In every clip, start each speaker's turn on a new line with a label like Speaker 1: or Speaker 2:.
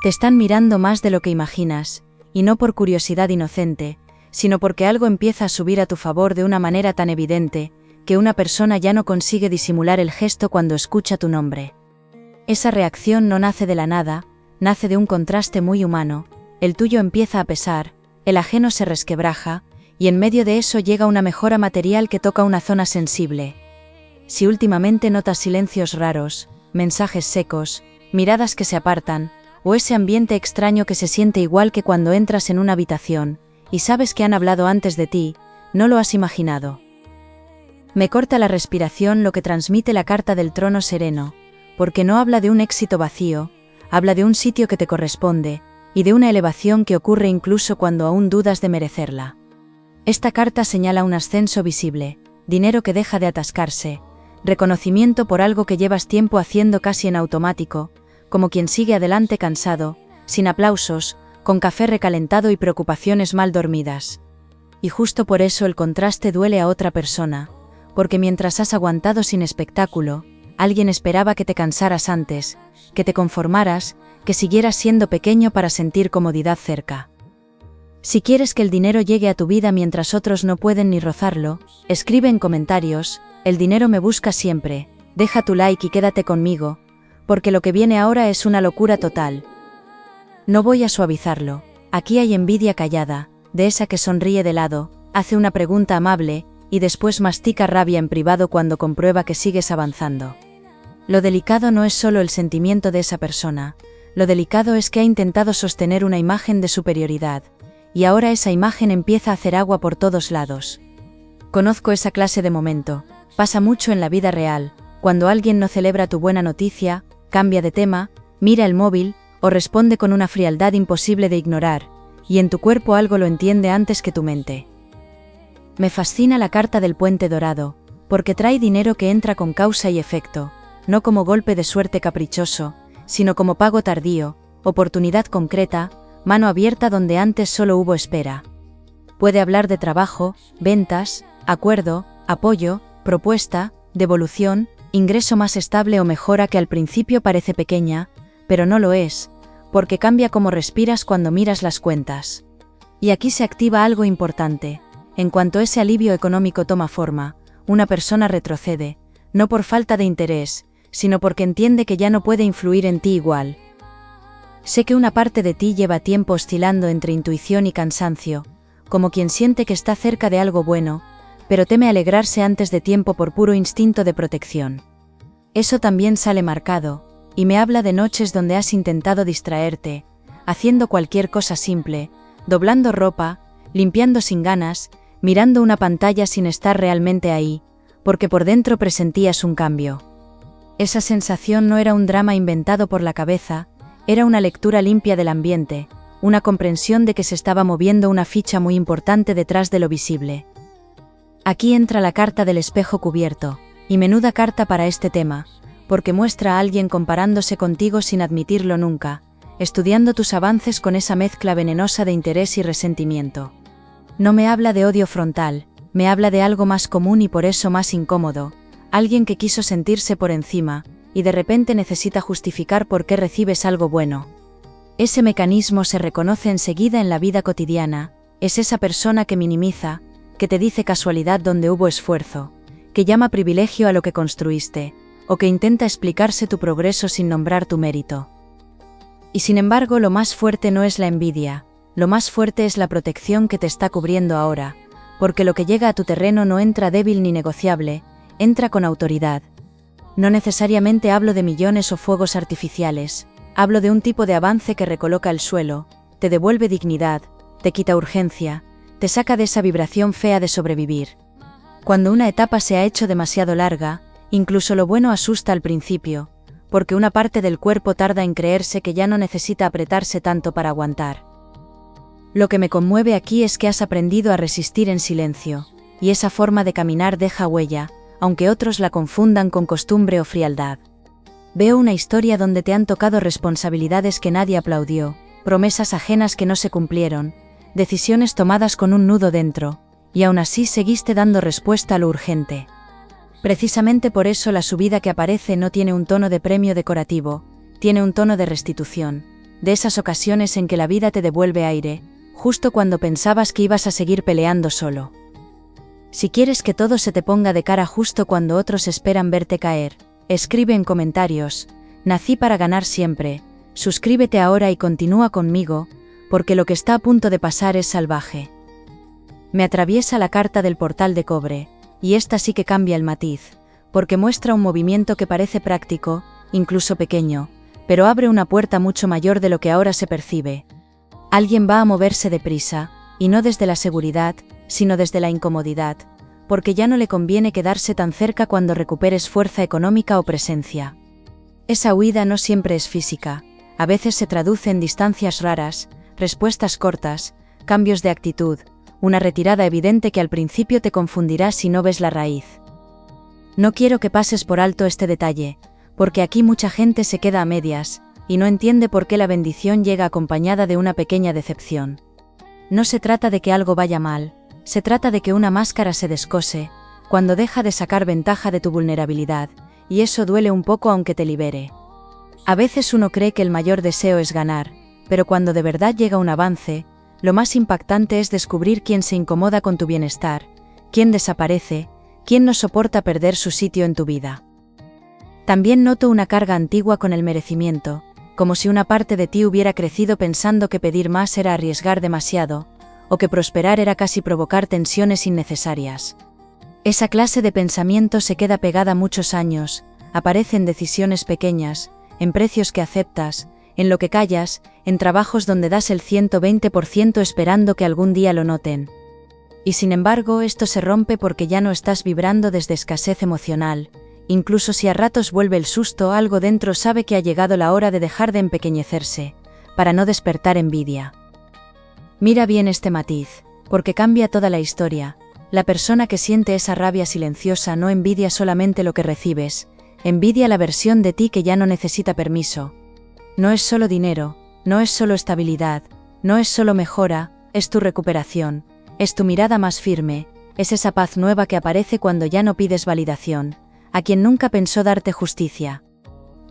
Speaker 1: Te están mirando más de lo que imaginas, y no por curiosidad inocente, sino porque algo empieza a subir a tu favor de una manera tan evidente, que una persona ya no consigue disimular el gesto cuando escucha tu nombre. Esa reacción no nace de la nada, nace de un contraste muy humano, el tuyo empieza a pesar, el ajeno se resquebraja, y en medio de eso llega una mejora material que toca una zona sensible. Si últimamente notas silencios raros, mensajes secos, miradas que se apartan, o ese ambiente extraño que se siente igual que cuando entras en una habitación, y sabes que han hablado antes de ti, no lo has imaginado. Me corta la respiración lo que transmite la carta del trono sereno, porque no habla de un éxito vacío, habla de un sitio que te corresponde, y de una elevación que ocurre incluso cuando aún dudas de merecerla. Esta carta señala un ascenso visible, dinero que deja de atascarse, reconocimiento por algo que llevas tiempo haciendo casi en automático, como quien sigue adelante cansado, sin aplausos, con café recalentado y preocupaciones mal dormidas. Y justo por eso el contraste duele a otra persona, porque mientras has aguantado sin espectáculo, alguien esperaba que te cansaras antes, que te conformaras, que siguieras siendo pequeño para sentir comodidad cerca. Si quieres que el dinero llegue a tu vida mientras otros no pueden ni rozarlo, escribe en comentarios, el dinero me busca siempre, deja tu like y quédate conmigo, porque lo que viene ahora es una locura total. No voy a suavizarlo, aquí hay envidia callada, de esa que sonríe de lado, hace una pregunta amable, y después mastica rabia en privado cuando comprueba que sigues avanzando. Lo delicado no es solo el sentimiento de esa persona, lo delicado es que ha intentado sostener una imagen de superioridad, y ahora esa imagen empieza a hacer agua por todos lados. Conozco esa clase de momento, pasa mucho en la vida real, cuando alguien no celebra tu buena noticia, cambia de tema, mira el móvil, o responde con una frialdad imposible de ignorar, y en tu cuerpo algo lo entiende antes que tu mente. Me fascina la carta del puente dorado, porque trae dinero que entra con causa y efecto, no como golpe de suerte caprichoso, sino como pago tardío, oportunidad concreta, mano abierta donde antes solo hubo espera. Puede hablar de trabajo, ventas, acuerdo, apoyo, propuesta, devolución, ingreso más estable o mejora que al principio parece pequeña, pero no lo es, porque cambia como respiras cuando miras las cuentas. Y aquí se activa algo importante. En cuanto ese alivio económico toma forma, una persona retrocede, no por falta de interés, sino porque entiende que ya no puede influir en ti igual. Sé que una parte de ti lleva tiempo oscilando entre intuición y cansancio, como quien siente que está cerca de algo bueno, pero teme alegrarse antes de tiempo por puro instinto de protección. Eso también sale marcado, y me habla de noches donde has intentado distraerte, haciendo cualquier cosa simple, doblando ropa, limpiando sin ganas, mirando una pantalla sin estar realmente ahí, porque por dentro presentías un cambio. Esa sensación no era un drama inventado por la cabeza, era una lectura limpia del ambiente, una comprensión de que se estaba moviendo una ficha muy importante detrás de lo visible. Aquí entra la carta del espejo cubierto, y menuda carta para este tema, porque muestra a alguien comparándose contigo sin admitirlo nunca, estudiando tus avances con esa mezcla venenosa de interés y resentimiento. No me habla de odio frontal, me habla de algo más común y por eso más incómodo, alguien que quiso sentirse por encima, y de repente necesita justificar por qué recibes algo bueno. Ese mecanismo se reconoce enseguida en la vida cotidiana, es esa persona que minimiza, que te dice casualidad donde hubo esfuerzo, que llama privilegio a lo que construiste, o que intenta explicarse tu progreso sin nombrar tu mérito. Y sin embargo lo más fuerte no es la envidia, lo más fuerte es la protección que te está cubriendo ahora, porque lo que llega a tu terreno no entra débil ni negociable, entra con autoridad. No necesariamente hablo de millones o fuegos artificiales, hablo de un tipo de avance que recoloca el suelo, te devuelve dignidad, te quita urgencia, te saca de esa vibración fea de sobrevivir. Cuando una etapa se ha hecho demasiado larga, incluso lo bueno asusta al principio, porque una parte del cuerpo tarda en creerse que ya no necesita apretarse tanto para aguantar. Lo que me conmueve aquí es que has aprendido a resistir en silencio, y esa forma de caminar deja huella, aunque otros la confundan con costumbre o frialdad. Veo una historia donde te han tocado responsabilidades que nadie aplaudió, promesas ajenas que no se cumplieron, decisiones tomadas con un nudo dentro, y aún así seguiste dando respuesta a lo urgente. Precisamente por eso la subida que aparece no tiene un tono de premio decorativo, tiene un tono de restitución, de esas ocasiones en que la vida te devuelve aire, justo cuando pensabas que ibas a seguir peleando solo. Si quieres que todo se te ponga de cara justo cuando otros esperan verte caer, escribe en comentarios: nací para ganar siempre, suscríbete ahora y continúa conmigo, porque lo que está a punto de pasar es salvaje. Me atraviesa la carta del portal de cobre, y esta sí que cambia el matiz, porque muestra un movimiento que parece práctico, incluso pequeño, pero abre una puerta mucho mayor de lo que ahora se percibe. Alguien va a moverse deprisa, y no desde la seguridad, sino desde la incomodidad, porque ya no le conviene quedarse tan cerca cuando recuperes fuerza económica o presencia. Esa huida no siempre es física, a veces se traduce en distancias raras, respuestas cortas, cambios de actitud, una retirada evidente que al principio te confundirá si no ves la raíz. No quiero que pases por alto este detalle, porque aquí mucha gente se queda a medias, y no entiende por qué la bendición llega acompañada de una pequeña decepción. No se trata de que algo vaya mal, se trata de que una máscara se descose, cuando deja de sacar ventaja de tu vulnerabilidad, y eso duele un poco aunque te libere. A veces uno cree que el mayor deseo es ganar, pero cuando de verdad llega un avance, lo más impactante es descubrir quién se incomoda con tu bienestar, quién desaparece, quién no soporta perder su sitio en tu vida. También noto una carga antigua con el merecimiento, como si una parte de ti hubiera crecido pensando que pedir más era arriesgar demasiado, o que prosperar era casi provocar tensiones innecesarias. Esa clase de pensamiento se queda pegada muchos años, aparece en decisiones pequeñas, en precios que aceptas, en lo que callas, en trabajos donde das el 120% esperando que algún día lo noten. Y sin embargo, esto se rompe porque ya no estás vibrando desde escasez emocional. Incluso si a ratos vuelve el susto, algo dentro sabe que ha llegado la hora de dejar de empequeñecerse, para no despertar envidia. Mira bien este matiz, porque cambia toda la historia. La persona que siente esa rabia silenciosa no envidia solamente lo que recibes, envidia la versión de ti que ya no necesita permiso. No es solo dinero, no es solo estabilidad, no es solo mejora, es tu recuperación, es tu mirada más firme, es esa paz nueva que aparece cuando ya no pides validación, a quien nunca pensó darte justicia.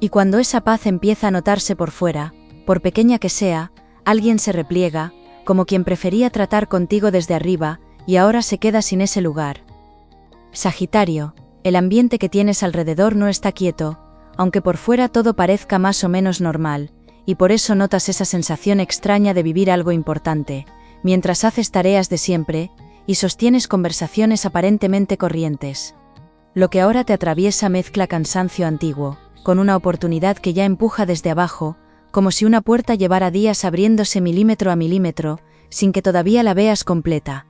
Speaker 1: Y cuando esa paz empieza a notarse por fuera, por pequeña que sea, alguien se repliega, como quien prefería tratar contigo desde arriba, y ahora se queda sin ese lugar. Sagitario, el ambiente que tienes alrededor no está quieto, aunque por fuera todo parezca más o menos normal, y por eso notas esa sensación extraña de vivir algo importante, mientras haces tareas de siempre, y sostienes conversaciones aparentemente corrientes. Lo que ahora te atraviesa mezcla cansancio antiguo, con una oportunidad que ya empuja desde abajo, como si una puerta llevara días abriéndose milímetro a milímetro, sin que todavía la veas completa.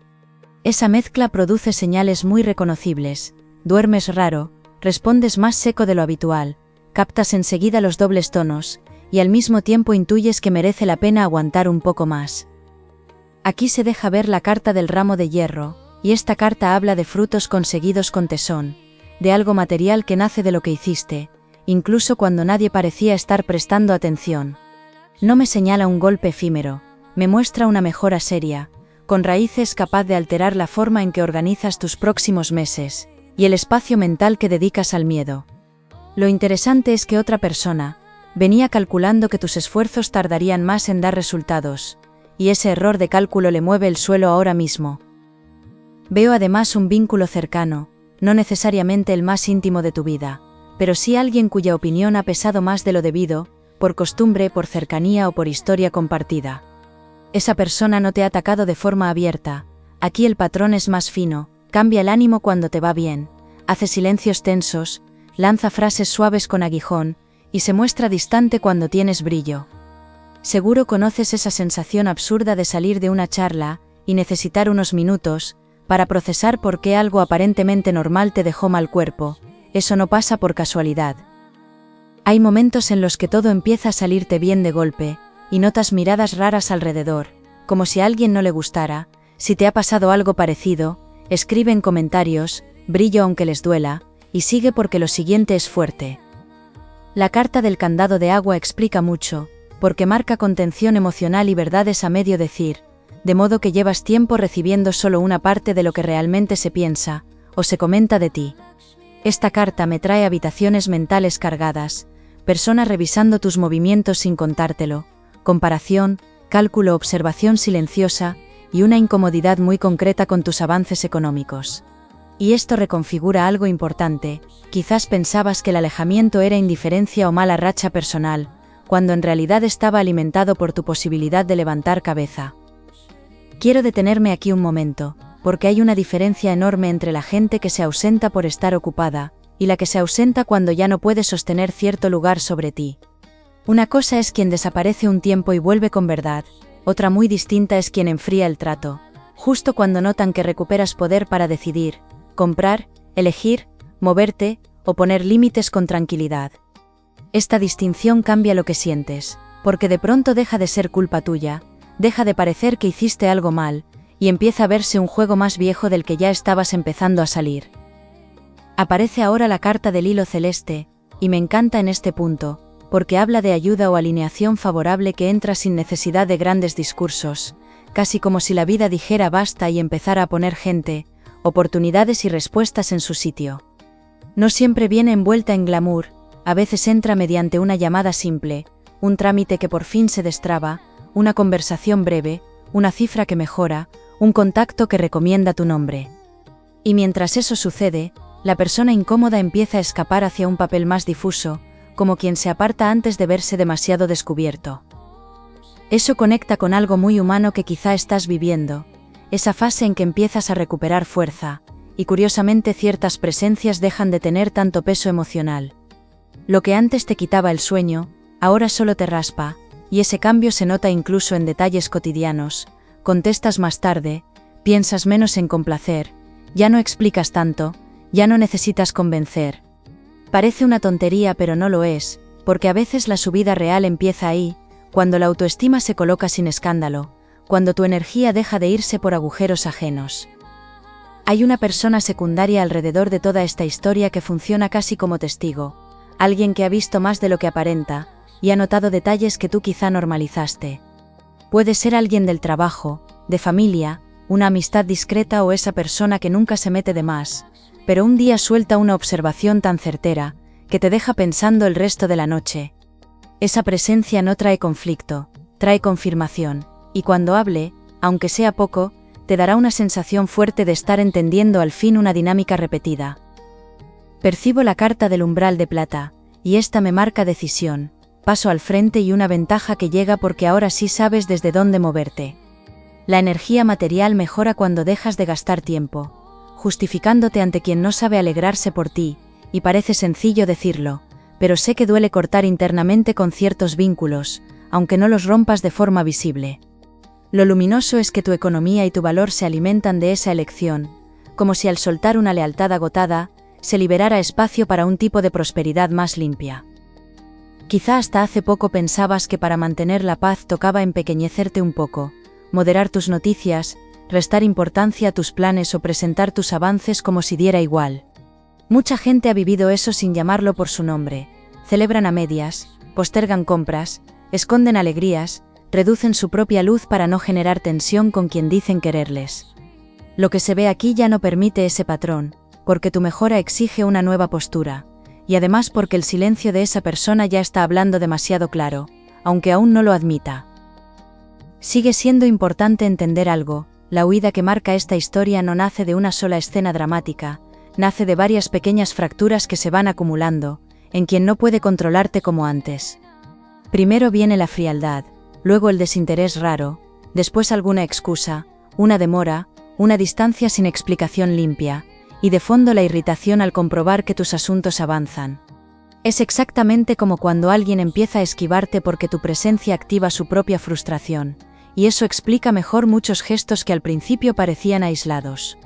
Speaker 1: Esa mezcla produce señales muy reconocibles: duermes raro, respondes más seco de lo habitual, captas enseguida los dobles tonos, y al mismo tiempo intuyes que merece la pena aguantar un poco más. Aquí se deja ver la carta del ramo de hierro, y esta carta habla de frutos conseguidos con tesón, de algo material que nace de lo que hiciste, incluso cuando nadie parecía estar prestando atención. No me señala un golpe efímero, me muestra una mejora seria, con raíces capaz de alterar la forma en que organizas tus próximos meses, y el espacio mental que dedicas al miedo. Lo interesante es que otra persona venía calculando que tus esfuerzos tardarían más en dar resultados, y ese error de cálculo le mueve el suelo ahora mismo. Veo además un vínculo cercano, no necesariamente el más íntimo de tu vida, pero sí alguien cuya opinión ha pesado más de lo debido, por costumbre, por cercanía o por historia compartida. Esa persona no te ha atacado de forma abierta, aquí el patrón es más fino, cambia el ánimo cuando te va bien, hace silencios tensos, lanza frases suaves con aguijón, y se muestra distante cuando tienes brillo. Seguro conoces esa sensación absurda de salir de una charla, y necesitar unos minutos, para procesar por qué algo aparentemente normal te dejó mal cuerpo. Eso no pasa por casualidad. Hay momentos en los que todo empieza a salirte bien de golpe, y notas miradas raras alrededor, como si a alguien no le gustara. Si te ha pasado algo parecido, escribe en comentarios, brillo aunque les duela, y sigue porque lo siguiente es fuerte. La carta del candado de agua explica mucho, porque marca contención emocional y verdades a medio decir, de modo que llevas tiempo recibiendo solo una parte de lo que realmente se piensa, o se comenta de ti. Esta carta me trae habitaciones mentales cargadas, personas revisando tus movimientos sin contártelo, comparación, cálculo, observación silenciosa y una incomodidad muy concreta con tus avances económicos. Y esto reconfigura algo importante. Quizás pensabas que el alejamiento era indiferencia o mala racha personal, cuando en realidad estaba alimentado por tu posibilidad de levantar cabeza. Quiero detenerme aquí un momento, porque hay una diferencia enorme entre la gente que se ausenta por estar ocupada, y la que se ausenta cuando ya no puede sostener cierto lugar sobre ti. Una cosa es quien desaparece un tiempo y vuelve con verdad, otra muy distinta es quien enfría el trato, justo cuando notan que recuperas poder para decidir, comprar, elegir, moverte, o poner límites con tranquilidad. Esta distinción cambia lo que sientes, porque de pronto deja de ser culpa tuya, deja de parecer que hiciste algo mal, y empieza a verse un juego más viejo del que ya estabas empezando a salir. Aparece ahora la carta del hilo celeste, y me encanta en este punto, porque habla de ayuda o alineación favorable que entra sin necesidad de grandes discursos, casi como si la vida dijera basta y empezara a poner gente, oportunidades y respuestas en su sitio. No siempre viene envuelta en glamour, a veces entra mediante una llamada simple, un trámite que por fin se destraba, una conversación breve, una cifra que mejora, un contacto que recomienda tu nombre. Y mientras eso sucede, la persona incómoda empieza a escapar hacia un papel más difuso, como quien se aparta antes de verse demasiado descubierto. Eso conecta con algo muy humano que quizá estás viviendo, esa fase en que empiezas a recuperar fuerza, y curiosamente ciertas presencias dejan de tener tanto peso emocional. Lo que antes te quitaba el sueño, ahora solo te raspa, y ese cambio se nota incluso en detalles cotidianos, contestas más tarde, piensas menos en complacer, ya no explicas tanto, ya no necesitas convencer. Parece una tontería pero no lo es, porque a veces la subida real empieza ahí, cuando la autoestima se coloca sin escándalo, cuando tu energía deja de irse por agujeros ajenos. Hay una persona secundaria alrededor de toda esta historia que funciona casi como testigo, alguien que ha visto más de lo que aparenta, y ha notado detalles que tú quizá normalizaste. Puede ser alguien del trabajo, de familia, una amistad discreta o esa persona que nunca se mete de más, pero un día suelta una observación tan certera, que te deja pensando el resto de la noche. Esa presencia no trae conflicto, trae confirmación, y cuando hable, aunque sea poco, te dará una sensación fuerte de estar entendiendo al fin una dinámica repetida. Percibo la carta del umbral de plata, y esta me marca decisión, paso al frente y una ventaja que llega porque ahora sí sabes desde dónde moverte. La energía material mejora cuando dejas de gastar tiempo, justificándote ante quien no sabe alegrarse por ti, y parece sencillo decirlo, pero sé que duele cortar internamente con ciertos vínculos, aunque no los rompas de forma visible. Lo luminoso es que tu economía y tu valor se alimentan de esa elección, como si al soltar una lealtad agotada, se liberara espacio para un tipo de prosperidad más limpia. Quizá hasta hace poco pensabas que para mantener la paz tocaba empequeñecerte un poco, moderar tus noticias, restar importancia a tus planes o presentar tus avances como si diera igual. Mucha gente ha vivido eso sin llamarlo por su nombre, celebran a medias, postergan compras, esconden alegrías, reducen su propia luz para no generar tensión con quien dicen quererles. Lo que se ve aquí ya no permite ese patrón, porque tu mejora exige una nueva postura, y además porque el silencio de esa persona ya está hablando demasiado claro, aunque aún no lo admita. Sigue siendo importante entender algo, la huida que marca esta historia no nace de una sola escena dramática, nace de varias pequeñas fracturas que se van acumulando, en quien no puede controlarte como antes. Primero viene la frialdad, luego el desinterés raro, después alguna excusa, una demora, una distancia sin explicación limpia, y de fondo la irritación al comprobar que tus asuntos avanzan. Es exactamente como cuando alguien empieza a esquivarte porque tu presencia activa su propia frustración, y eso explica mejor muchos gestos que al principio parecían aislados.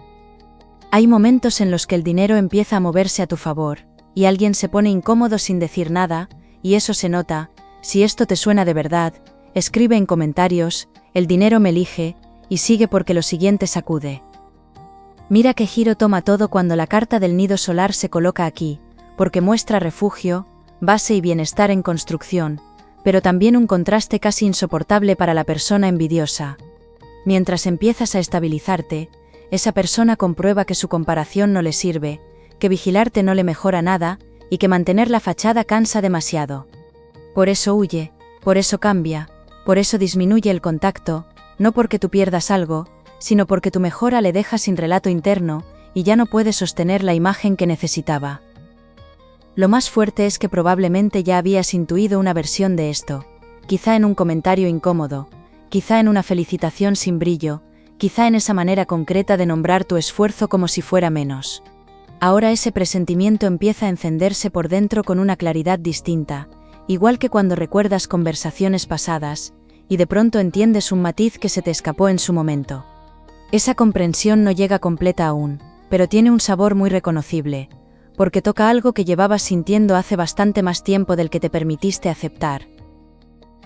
Speaker 1: Hay momentos en los que el dinero empieza a moverse a tu favor, y alguien se pone incómodo sin decir nada, y eso se nota. Si esto te suena de verdad, escribe en comentarios, el dinero me elige, y sigue porque lo siguiente sacude. Mira qué giro toma todo cuando la carta del nido solar se coloca aquí, porque muestra refugio, base y bienestar en construcción, pero también un contraste casi insoportable para la persona envidiosa. Mientras empiezas a estabilizarte, esa persona comprueba que su comparación no le sirve, que vigilarte no le mejora nada, y que mantener la fachada cansa demasiado. Por eso huye, por eso cambia, Por eso disminuye el contacto, no porque tú pierdas algo, sino porque tu mejora le deja sin relato interno, y ya no puede sostener la imagen que necesitaba. Lo más fuerte es que probablemente ya habías intuido una versión de esto, quizá en un comentario incómodo, quizá en una felicitación sin brillo, quizá en esa manera concreta de nombrar tu esfuerzo como si fuera menos. Ahora ese presentimiento empieza a encenderse por dentro con una claridad distinta, igual que cuando recuerdas conversaciones pasadas, y de pronto entiendes un matiz que se te escapó en su momento. Esa comprensión no llega completa aún, pero tiene un sabor muy reconocible, porque toca algo que llevabas sintiendo hace bastante más tiempo del que te permitiste aceptar.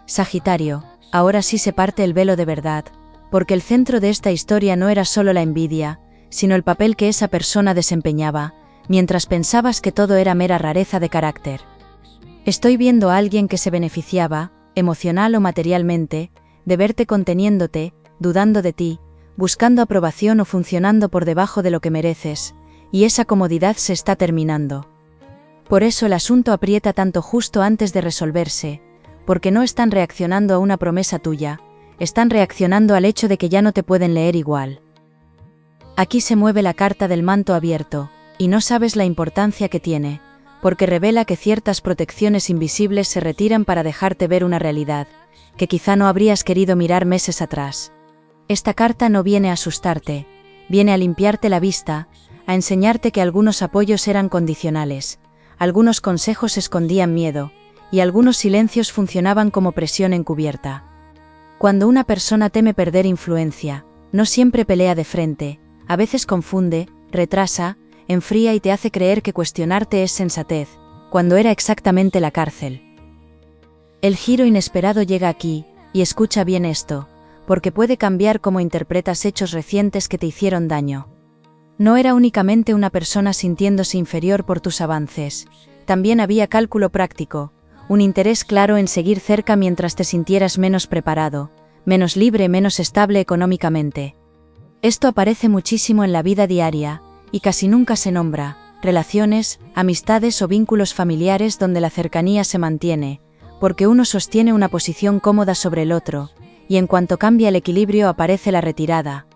Speaker 1: Sagitario, ahora sí se parte el velo de verdad, porque el centro de esta historia no era solo la envidia, sino el papel que esa persona desempeñaba, mientras pensabas que todo era mera rareza de carácter. Estoy viendo a alguien que se beneficiaba, emocional o materialmente, de verte conteniéndote, dudando de ti, buscando aprobación o funcionando por debajo de lo que mereces, y esa comodidad se está terminando. Por eso el asunto aprieta tanto justo antes de resolverse, porque no están reaccionando a una promesa tuya, están reaccionando al hecho de que ya no te pueden leer igual. Aquí se mueve la carta del manto abierto, y no sabes la importancia que tiene, porque revela que ciertas protecciones invisibles se retiran para dejarte ver una realidad, que quizá no habrías querido mirar meses atrás. Esta carta no viene a asustarte, viene a limpiarte la vista, a enseñarte que algunos apoyos eran condicionales, algunos consejos escondían miedo, y algunos silencios funcionaban como presión encubierta. Cuando una persona teme perder influencia, no siempre pelea de frente, a veces confunde, retrasa, enfría y te hace creer que cuestionarte es sensatez, cuando era exactamente la cárcel. El giro inesperado llega aquí, y escucha bien esto, porque puede cambiar cómo interpretas hechos recientes que te hicieron daño. No era únicamente una persona sintiéndose inferior por tus avances, también había cálculo práctico, un interés claro en seguir cerca mientras te sintieras menos preparado, menos libre, menos estable económicamente. Esto aparece muchísimo en la vida diaria, y casi nunca se nombra, relaciones, amistades o vínculos familiares donde la cercanía se mantiene, porque uno sostiene una posición cómoda sobre el otro, y en cuanto cambia el equilibrio aparece la retirada.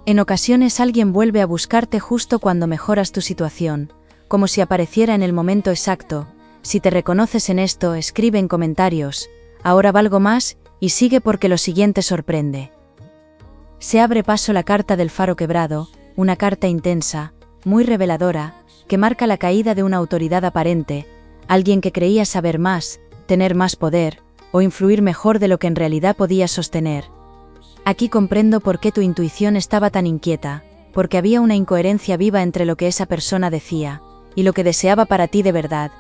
Speaker 1: En ocasiones alguien vuelve a buscarte justo cuando mejoras tu situación, como si apareciera en el momento exacto. Si te reconoces en esto, escribe en comentarios, ahora valgo más, y sigue porque lo siguiente sorprende. Se abre paso la carta del faro quebrado, una carta intensa, muy reveladora, que marca la caída de una autoridad aparente, alguien que creía saber más, tener más poder, o influir mejor de lo que en realidad podía sostener. Aquí comprendo por qué tu intuición estaba tan inquieta, porque había una incoherencia viva entre lo que esa persona decía, y lo que deseaba para ti de verdad.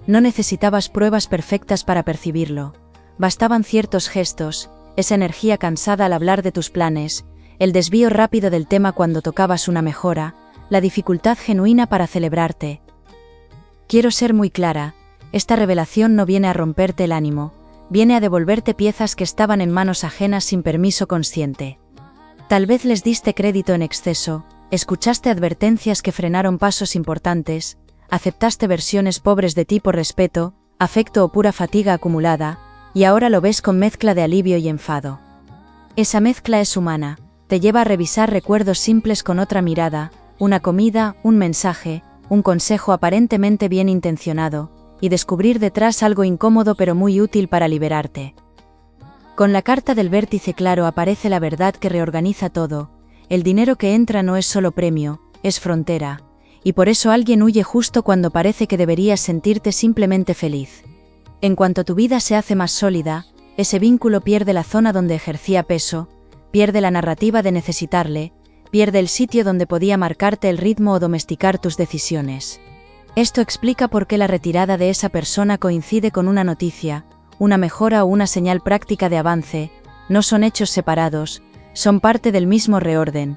Speaker 1: No necesitabas pruebas perfectas para percibirlo, bastaban ciertos gestos, esa energía cansada al hablar de tus planes, el desvío rápido del tema cuando tocabas una mejora, la dificultad genuina para celebrarte. Quiero ser muy clara, esta revelación no viene a romperte el ánimo, viene a devolverte piezas que estaban en manos ajenas sin permiso consciente. Tal vez les diste crédito en exceso, escuchaste advertencias que frenaron pasos importantes, aceptaste versiones pobres de ti por respeto, afecto o pura fatiga acumulada, y ahora lo ves con mezcla de alivio y enfado. Esa mezcla es humana, te lleva a revisar recuerdos simples con otra mirada, una comida, un mensaje, un consejo aparentemente bien intencionado, y descubrir detrás algo incómodo pero muy útil para liberarte. Con la carta del vértice claro aparece la verdad que reorganiza todo, el dinero que entra no es solo premio, es frontera, y por eso alguien huye justo cuando parece que deberías sentirte simplemente feliz. En cuanto tu vida se hace más sólida, ese vínculo pierde la zona donde ejercía peso, pierde la narrativa de necesitarle, pierde el sitio donde podía marcarte el ritmo o domesticar tus decisiones. Esto explica por qué la retirada de esa persona coincide con una noticia, una mejora o una señal práctica de avance, no son hechos separados, son parte del mismo reorden.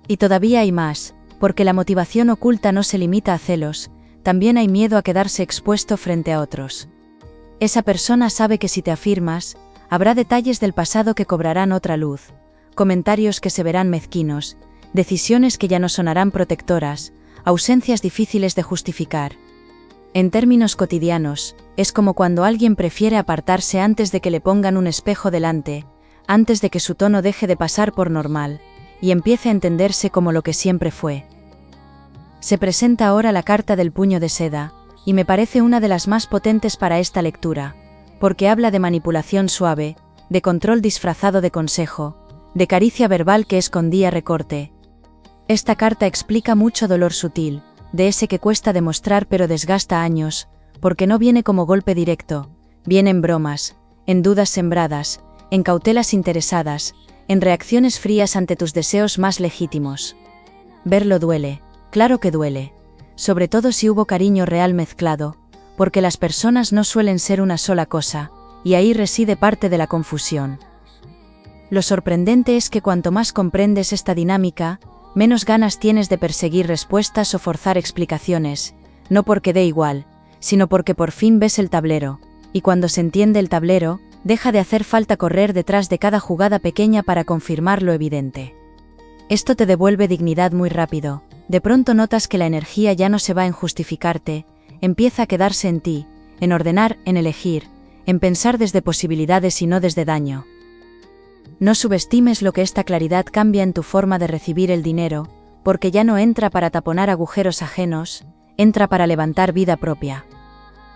Speaker 1: Y todavía hay más, porque la motivación oculta no se limita a celos, también hay miedo a quedarse expuesto frente a otros. Esa persona sabe que si te afirmas, habrá detalles del pasado que cobrarán otra luz, comentarios que se verán mezquinos, decisiones que ya no sonarán protectoras, ausencias difíciles de justificar. En términos cotidianos, es como cuando alguien prefiere apartarse antes de que le pongan un espejo delante, antes de que su tono deje de pasar por normal, y empiece a entenderse como lo que siempre fue. Se presenta ahora la carta del puño de seda, y me parece una de las más potentes para esta lectura, porque habla de manipulación suave, de control disfrazado de consejo, de caricia verbal que escondía recorte. Esta carta explica mucho dolor sutil, de ese que cuesta demostrar pero desgasta años, porque no viene como golpe directo, viene en bromas, en dudas sembradas, en cautelas interesadas, en reacciones frías ante tus deseos más legítimos. Verlo duele, claro que duele, sobre todo si hubo cariño real mezclado, porque las personas no suelen ser una sola cosa, y ahí reside parte de la confusión. Lo sorprendente es que cuanto más comprendes esta dinámica, menos ganas tienes de perseguir respuestas o forzar explicaciones, no porque dé igual, sino porque por fin ves el tablero, y cuando se entiende el tablero, deja de hacer falta correr detrás de cada jugada pequeña para confirmar lo evidente. Esto te devuelve dignidad muy rápido, de pronto notas que la energía ya no se va en justificarte, empieza a quedarse en ti, en ordenar, en elegir, en pensar desde posibilidades y no desde daño. No subestimes lo que esta claridad cambia en tu forma de recibir el dinero, porque ya no entra para taponar agujeros ajenos, entra para levantar vida propia.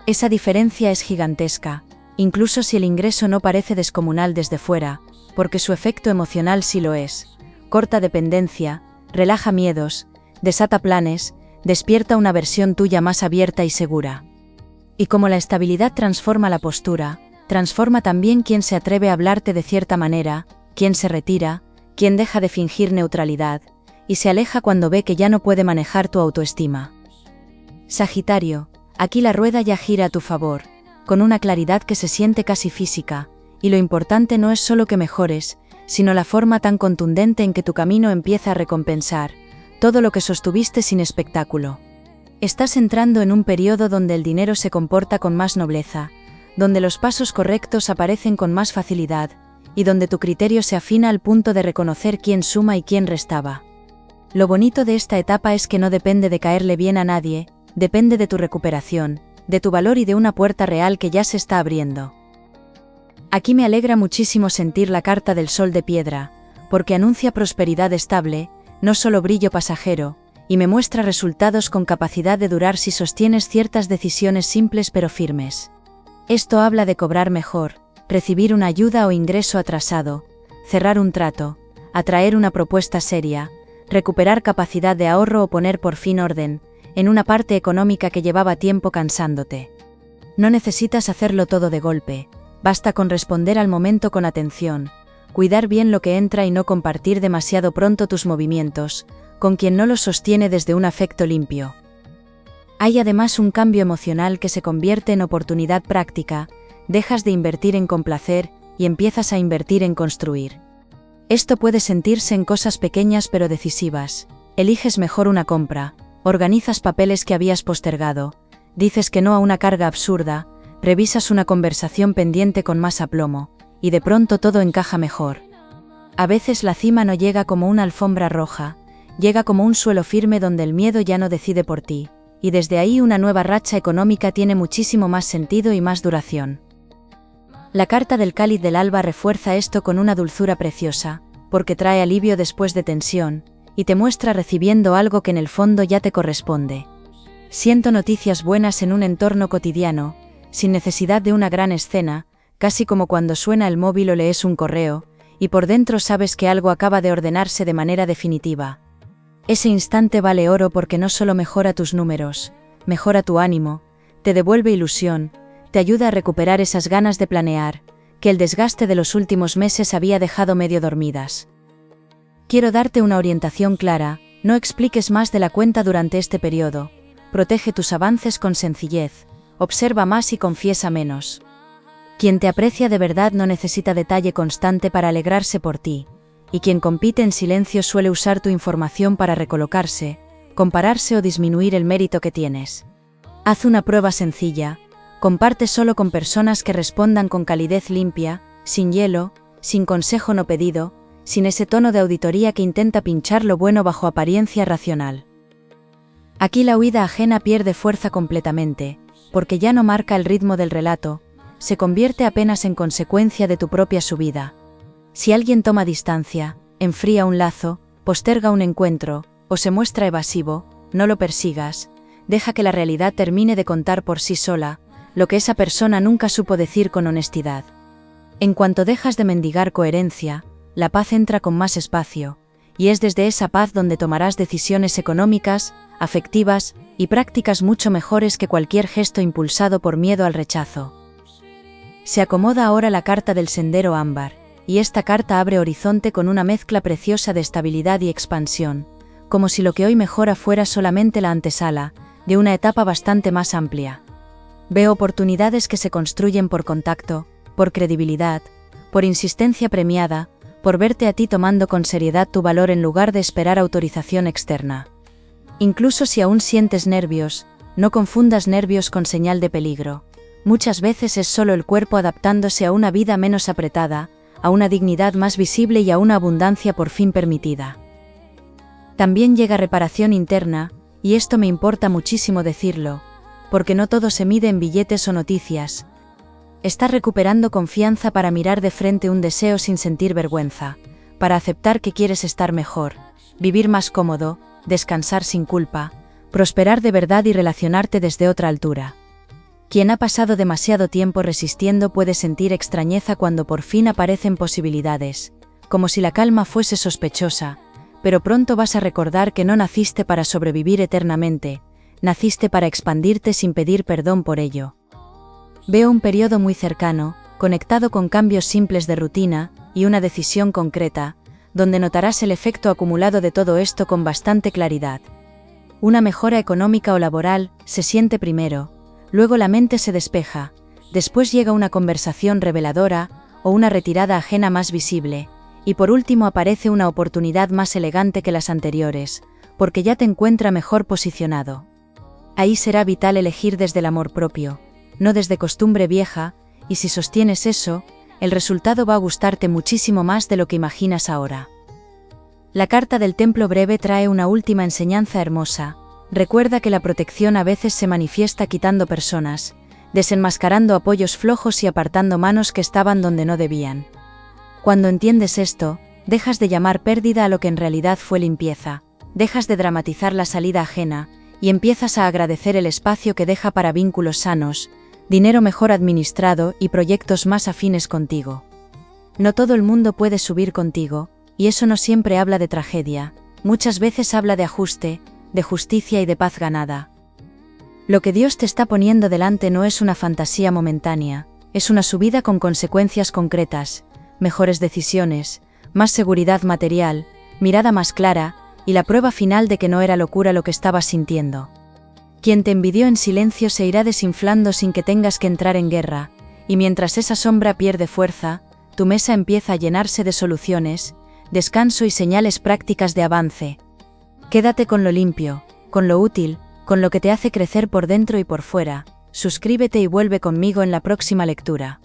Speaker 1: Esa diferencia es gigantesca, incluso si el ingreso no parece descomunal desde fuera, porque su efecto emocional sí lo es. Corta dependencia, relaja miedos, desata planes, despierta una versión tuya más abierta y segura. Y como la estabilidad transforma la postura, transforma también quien se atreve a hablarte de cierta manera, quien se retira, quien deja de fingir neutralidad, y se aleja cuando ve que ya no puede manejar tu autoestima. Sagitario, aquí la rueda ya gira a tu favor, con una claridad que se siente casi física, y lo importante no es solo que mejores, sino la forma tan contundente en que tu camino empieza a recompensar todo lo que sostuviste sin espectáculo. Estás entrando en un periodo donde el dinero se comporta con más nobleza, donde los pasos correctos aparecen con más facilidad, y donde tu criterio se afina al punto de reconocer quién suma y quién restaba. Lo bonito de esta etapa es que no depende de caerle bien a nadie, depende de tu recuperación, de tu valor y de una puerta real que ya se está abriendo. Aquí me alegra muchísimo sentir la carta del sol de piedra, porque anuncia prosperidad estable, no solo brillo pasajero, y me muestra resultados con capacidad de durar si sostienes ciertas decisiones simples pero firmes. Esto habla de cobrar mejor, recibir una ayuda o ingreso atrasado, cerrar un trato, atraer una propuesta seria, recuperar capacidad de ahorro o poner por fin orden en una parte económica que llevaba tiempo cansándote. No necesitas hacerlo todo de golpe, basta con responder al momento con atención, cuidar bien lo que entra y no compartir demasiado pronto tus movimientos, con quien no los sostiene desde un afecto limpio. Hay además un cambio emocional que se convierte en oportunidad práctica, dejas de invertir en complacer y empiezas a invertir en construir. Esto puede sentirse en cosas pequeñas pero decisivas. Eliges mejor una compra, organizas papeles que habías postergado, dices que no a una carga absurda, revisas una conversación pendiente con más aplomo, y de pronto todo encaja mejor. A veces la cima no llega como una alfombra roja, llega como un suelo firme donde el miedo ya no decide por ti, y desde ahí una nueva racha económica tiene muchísimo más sentido y más duración. La carta del cáliz del alba refuerza esto con una dulzura preciosa, porque trae alivio después de tensión, y te muestra recibiendo algo que en el fondo ya te corresponde. Siento noticias buenas en un entorno cotidiano, sin necesidad de una gran escena, casi como cuando suena el móvil o lees un correo, y por dentro sabes que algo acaba de ordenarse de manera definitiva. Ese instante vale oro porque no solo mejora tus números, mejora tu ánimo, te devuelve ilusión, te ayuda a recuperar esas ganas de planear, que el desgaste de los últimos meses había dejado medio dormidas. Quiero darte una orientación clara, no expliques más de la cuenta durante este periodo, protege tus avances con sencillez, observa más y confiesa menos. Quien te aprecia de verdad no necesita detalle constante para alegrarse por ti, y quien compite en silencio suele usar tu información para recolocarse, compararse o disminuir el mérito que tienes. Haz una prueba sencilla, comparte solo con personas que respondan con calidez limpia, sin hielo, sin consejo no pedido, sin ese tono de auditoría que intenta pinchar lo bueno bajo apariencia racional. Aquí la huida ajena pierde fuerza completamente, porque ya no marca el ritmo del relato, se convierte apenas en consecuencia de tu propia subida. Si alguien toma distancia, enfría un lazo, posterga un encuentro, o se muestra evasivo, no lo persigas, deja que la realidad termine de contar por sí sola, lo que esa persona nunca supo decir con honestidad. En cuanto dejas de mendigar coherencia, la paz entra con más espacio, y es desde esa paz donde tomarás decisiones económicas, afectivas y prácticas mucho mejores que cualquier gesto impulsado por miedo al rechazo. Se acomoda ahora la carta del sendero ámbar, y esta carta abre horizonte con una mezcla preciosa de estabilidad y expansión, como si lo que hoy mejora fuera solamente la antesala de una etapa bastante más amplia. Veo oportunidades que se construyen por contacto, por credibilidad, por insistencia premiada, por verte a ti tomando con seriedad tu valor en lugar de esperar autorización externa. Incluso si aún sientes nervios, no confundas nervios con señal de peligro. Muchas veces es solo el cuerpo adaptándose a una vida menos apretada, a una dignidad más visible y a una abundancia por fin permitida. También llega reparación interna, y esto me importa muchísimo decirlo, porque no todo se mide en billetes o noticias. Estás recuperando confianza para mirar de frente un deseo sin sentir vergüenza, para aceptar que quieres estar mejor, vivir más cómodo, descansar sin culpa, prosperar de verdad y relacionarte desde otra altura. Quien ha pasado demasiado tiempo resistiendo puede sentir extrañeza cuando por fin aparecen posibilidades, como si la calma fuese sospechosa, pero pronto vas a recordar que no naciste para sobrevivir eternamente, naciste para expandirte sin pedir perdón por ello. Veo un periodo muy cercano, conectado con cambios simples de rutina y una decisión concreta, donde notarás el efecto acumulado de todo esto con bastante claridad. Una mejora económica o laboral se siente primero, luego la mente se despeja, después llega una conversación reveladora o una retirada ajena más visible, y por último aparece una oportunidad más elegante que las anteriores, porque ya te encuentra mejor posicionado. Ahí será vital elegir desde el amor propio, no desde costumbre vieja, y si sostienes eso, el resultado va a gustarte muchísimo más de lo que imaginas ahora. La carta del templo breve trae una última enseñanza hermosa. Recuerda que la protección a veces se manifiesta quitando personas, desenmascarando apoyos flojos y apartando manos que estaban donde no debían. Cuando entiendes esto, dejas de llamar pérdida a lo que en realidad fue limpieza, dejas de dramatizar la salida ajena, y empiezas a agradecer el espacio que deja para vínculos sanos, dinero mejor administrado y proyectos más afines contigo. No todo el mundo puede subir contigo, y eso no siempre habla de tragedia, muchas veces habla de ajuste, de justicia y de paz ganada. Lo que Dios te está poniendo delante no es una fantasía momentánea, es una subida con consecuencias concretas, mejores decisiones, más seguridad material, mirada más clara, y la prueba final de que no era locura lo que estabas sintiendo. Quien te envidió en silencio se irá desinflando sin que tengas que entrar en guerra, y mientras esa sombra pierde fuerza, tu mesa empieza a llenarse de soluciones, descanso y señales prácticas de avance. Quédate con lo limpio, con lo útil, con lo que te hace crecer por dentro y por fuera. Suscríbete y vuelve conmigo en la próxima lectura.